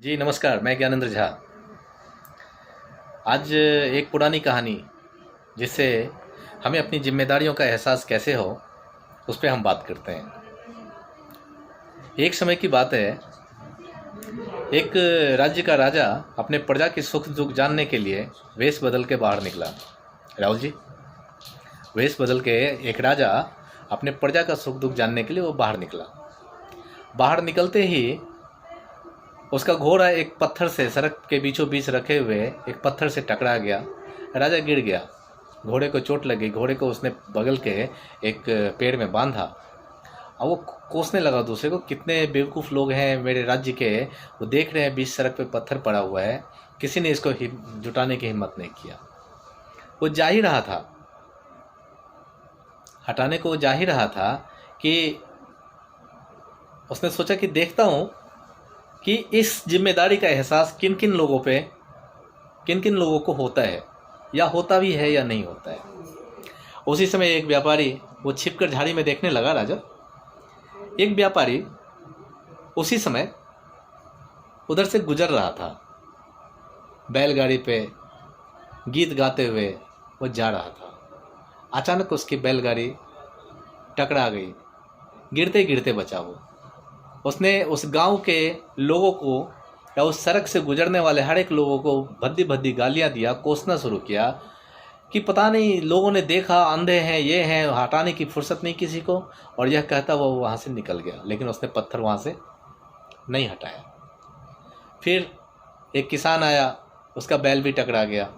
जी नमस्कार, मैं ज्ञानेंद्र झा। आज एक पुरानी कहानी जिससे हमें अपनी जिम्मेदारियों का एहसास कैसे हो, उस पे हम बात करते हैं। एक समय की बात है, एक राज्य का राजा अपने प्रजा की सुख दुख जानने के लिए वेश बदल के बाहर निकला। राहुल जी, वेश बदल के एक राजा अपने प्रजा का सुख दुख जानने के लिए वो बाहर निकला। बाहर निकलते ही उसका घोड़ा एक पत्थर से, सड़क के बीचों बीच रखे हुए एक पत्थर से टकरा गया। राजा गिर गया, घोड़े को चोट लगी। घोड़े को उसने बगल के एक पेड़ में बांधा और वो कोसने लगा दूसरे को, कितने बेवकूफ़ लोग हैं मेरे राज्य के, वो देख रहे हैं बीच सड़क पे पत्थर पड़ा हुआ है, किसी ने इसको जुटाने की हिम्मत नहीं किया। वो जा ही रहा था, हटाने को वो जा ही रहा था कि उसने सोचा कि देखता हूँ कि इस जिम्मेदारी का एहसास किन किन लोगों को होता है, या होता भी है या नहीं होता है। उसी समय एक व्यापारी वो छिपकर झाड़ी में देखने लगा। राजा, एक व्यापारी उसी समय उधर से गुजर रहा था, बैलगाड़ी पे गीत गाते हुए वो जा रहा था। अचानक उसकी बैलगाड़ी टकरा गई, गिरते गिरते बचा वो। उसने उस गांव के लोगों को या उस सड़क से गुजरने वाले हर एक लोगों को भद्दी भद्दी गालियां दिया, कोसना शुरू किया कि पता नहीं लोगों ने देखा, अंधे हैं, ये हैं, हटाने की फुर्सत नहीं किसी को। और यह कहता वो वहाँ से निकल गया, लेकिन उसने पत्थर वहाँ से नहीं हटाया। फिर एक किसान आया, उसका बैल भी टकरा गया।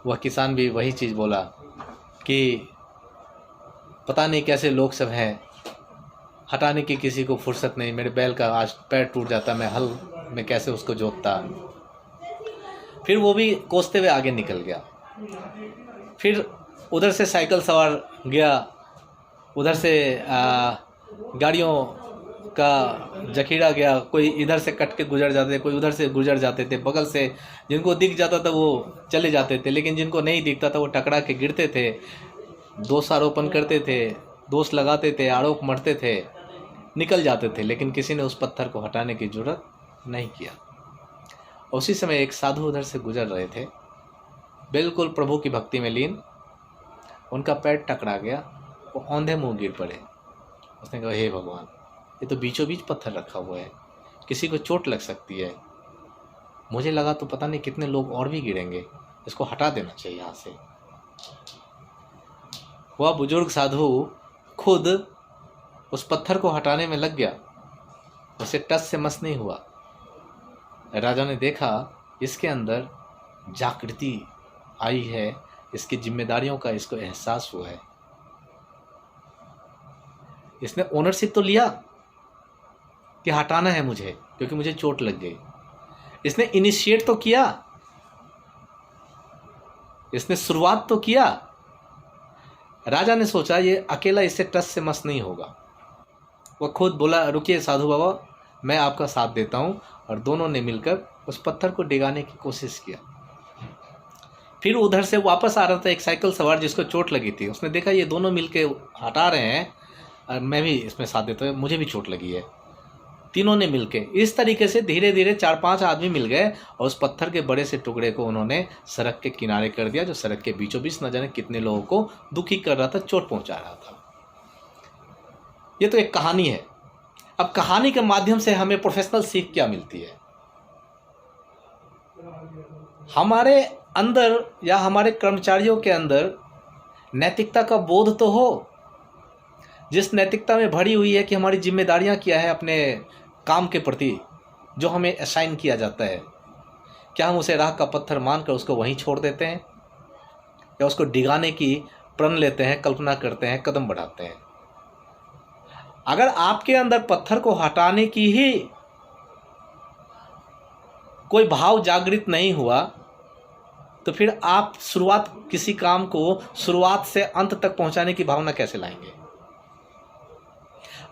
वह किसान भी वही चीज़ बोला कि पता नहीं कैसे लोग सब हैं, हटाने की किसी को फुर्सत नहीं, मेरे बैल का आज पैर टूट जाता, मैं हल में कैसे उसको जोतता। फिर वो भी कोसते हुए आगे निकल गया। फिर उधर से साइकिल सवार गया, उधर से गाड़ियों का जखीरा गया। कोई इधर से कट के गुजर जाते, कोई उधर से गुजर जाते थे। बगल से जिनको दिख जाता था वो चले जाते थे, लेकिन जिनको नहीं दिखता था वो टकरा के गिरते थे, दोषारोपण करते थे, दोष लगाते थे, आरोप मढ़ते थे, निकल जाते थे, लेकिन किसी ने उस पत्थर को हटाने की जरूरत नहीं किया। उसी समय एक साधु उधर से गुजर रहे थे, बिल्कुल प्रभु की भक्ति में लीन। उनका पैर टकरा गया, वो औंधे मुंह गिर पड़े। उसने कहा, हे भगवान, ये तो बीचों बीच पत्थर रखा हुआ है, किसी को चोट लग सकती है। मुझे लगा तो पता नहीं कितने लोग और भी गिरेंगे, इसको हटा देना चाहिए यहाँ से। वह बुजुर्ग साधु खुद उस पत्थर को हटाने में लग गया, उसे टस से मस नहीं हुआ। राजा ने देखा इसके अंदर जागृति आई है, इसकी जिम्मेदारियों का इसको एहसास हुआ है। इसने ओनरशिप तो लिया कि हटाना है मुझे, क्योंकि मुझे चोट लग गई। इसने इनिशिएट तो किया, इसने शुरुआत तो किया। राजा ने सोचा ये अकेला इससे टस से मस नहीं होगा। वह खुद बोला, रुकिए साधु बाबा, मैं आपका साथ देता हूँ। और दोनों ने मिलकर उस पत्थर को डिगाने की कोशिश किया। फिर उधर से वापस आ रहा था एक साइकिल सवार जिसको चोट लगी थी। उसने देखा ये दोनों मिलके हटा रहे हैं और मैं भी इसमें साथ देता हूँ, मुझे भी चोट लगी है। तीनों ने मिलके इस तरीके से धीरे धीरे 4-5 आदमी मिल गए और उस पत्थर के बड़े से टुकड़े को उन्होंने सड़क के किनारे कर दिया, जो सड़क के बीचों बीच न जाने कितने लोगों को दुखी कर रहा था, चोट पहुंचा रहा था। ये तो एक कहानी है। अब कहानी के माध्यम से हमें प्रोफेशनल सीख क्या मिलती है? हमारे अंदर या हमारे कर्मचारियों के अंदर नैतिकता का बोध तो हो, जिस नैतिकता में भरी हुई है कि हमारी जिम्मेदारियां क्या है अपने काम के प्रति जो हमें असाइन किया जाता है। क्या हम उसे राह का पत्थर मानकर उसको वहीं छोड़ देते हैं, या उसको डिगाने की प्रण लेते हैं, कल्पना करते हैं, कदम बढ़ाते हैं? अगर आपके अंदर पत्थर को हटाने की ही कोई भाव जागृत नहीं हुआ, तो फिर आप किसी काम को शुरुआत से अंत तक पहुंचाने की भावना कैसे लाएंगे?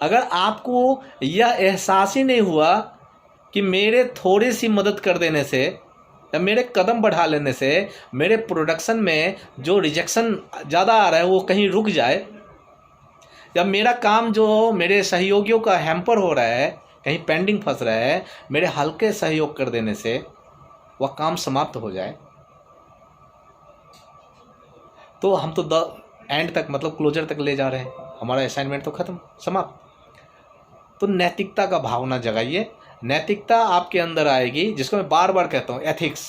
अगर आपको यह एहसास ही नहीं हुआ कि मेरे थोड़ी सी मदद कर देने से या मेरे कदम बढ़ा लेने से मेरे प्रोडक्शन में जो रिजेक्शन ज़्यादा आ रहा है वो कहीं रुक जाए, या मेरा काम जो मेरे सहयोगियों का हैम्पर हो रहा है कहीं पेंडिंग फंस रहा है, मेरे हल्के सहयोग कर देने से वह काम समाप्त हो जाए, तो हम तो एंड तक मतलब क्लोजर तक ले जा रहे हैं, हमारा असाइनमेंट तो खत्म, समाप्त। तो नैतिकता का भावना जगाइए। नैतिकता आपके अंदर आएगी, जिसको मैं बार बार कहता हूँ, एथिक्स,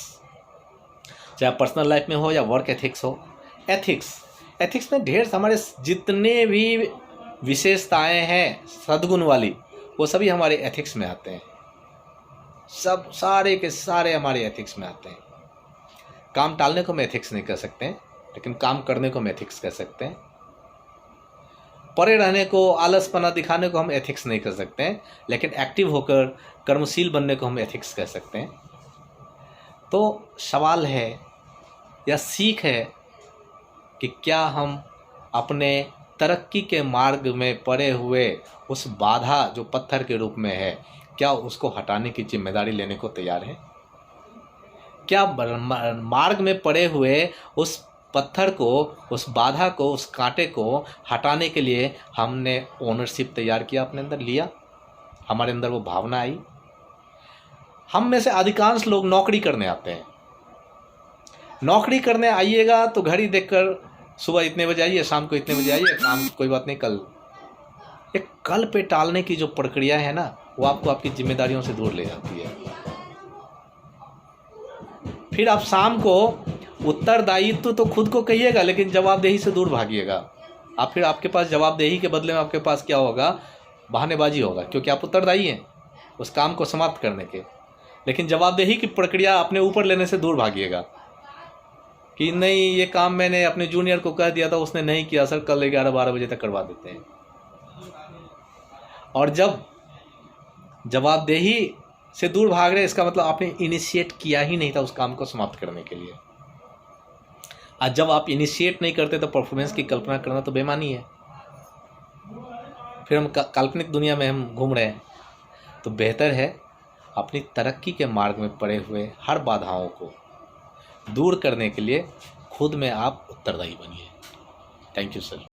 चाहे पर्सनल लाइफ में हो या वर्क एथिक्स हो। एथिक्स में ढेर हमारे जितने भी विशेषताएं हैं सद्गुण वाली, वो सभी हमारे एथिक्स में आते हैं। सब सारे के सारे हमारे एथिक्स में आते हैं। काम टालने को हम एथिक्स नहीं कह सकते हैं, लेकिन काम करने को हम एथिक्स कह सकते हैं। परे रहने को, आलसपना दिखाने को हम एथिक्स नहीं कर सकते हैं, लेकिन एक्टिव होकर कर्मशील बनने को हम एथिक्स कह सकते हैं। तो सवाल है या सीख है कि क्या हम अपने तरक्की के मार्ग में पड़े हुए उस बाधा जो पत्थर के रूप में है, क्या उसको हटाने की जिम्मेदारी लेने को तैयार हैं? क्या मार्ग में पड़े हुए उस पत्थर को, उस बाधा को, उस कांटे को हटाने के लिए हमने ओनरशिप तैयार किया, अपने अंदर लिया, हमारे अंदर वो भावना आई? हम में से अधिकांश लोग नौकरी करने आते हैं। नौकरी करने आइएगा तो घड़ी देखकर सुबह इतने बजे आइए, शाम को इतने बजे आइए, काम कोई बात नहीं, कल। एक कल पे टालने की जो प्रक्रिया है ना, वो आपको आपकी जिम्मेदारियों से दूर ले जाती है। फिर आप शाम को उत्तरदायित्व तो खुद को कहिएगा, लेकिन जवाबदेही से दूर भागिएगा। आप फिर आपके पास जवाबदेही के बदले में आपके पास क्या होगा? बहानेबाजी होगा, क्योंकि आप उत्तरदायी हैं उस काम को समाप्त करने के। लेकिन जवाबदेही की प्रक्रिया अपने ऊपर लेने से दूर भागिएगा कि नहीं, ये काम मैंने अपने जूनियर को कह दिया था, उसने नहीं किया, सर कल 11-12 बजे तक करवा देते हैं। और जब जवाबदेही से दूर भाग रहे, इसका मतलब आपने इनिशिएट किया ही नहीं था उस काम को समाप्त करने के लिए। आज जब आप इनिशिएट नहीं करते तो परफॉर्मेंस की कल्पना करना तो बेमानी है। फिर हम काल्पनिक दुनिया में हम घूम रहे हैं। तो बेहतर है अपनी तरक्की के मार्ग में पड़े हुए हर बाधाओं को दूर करने के लिए खुद में आप उत्तरदायी बनिए। Thank you sir.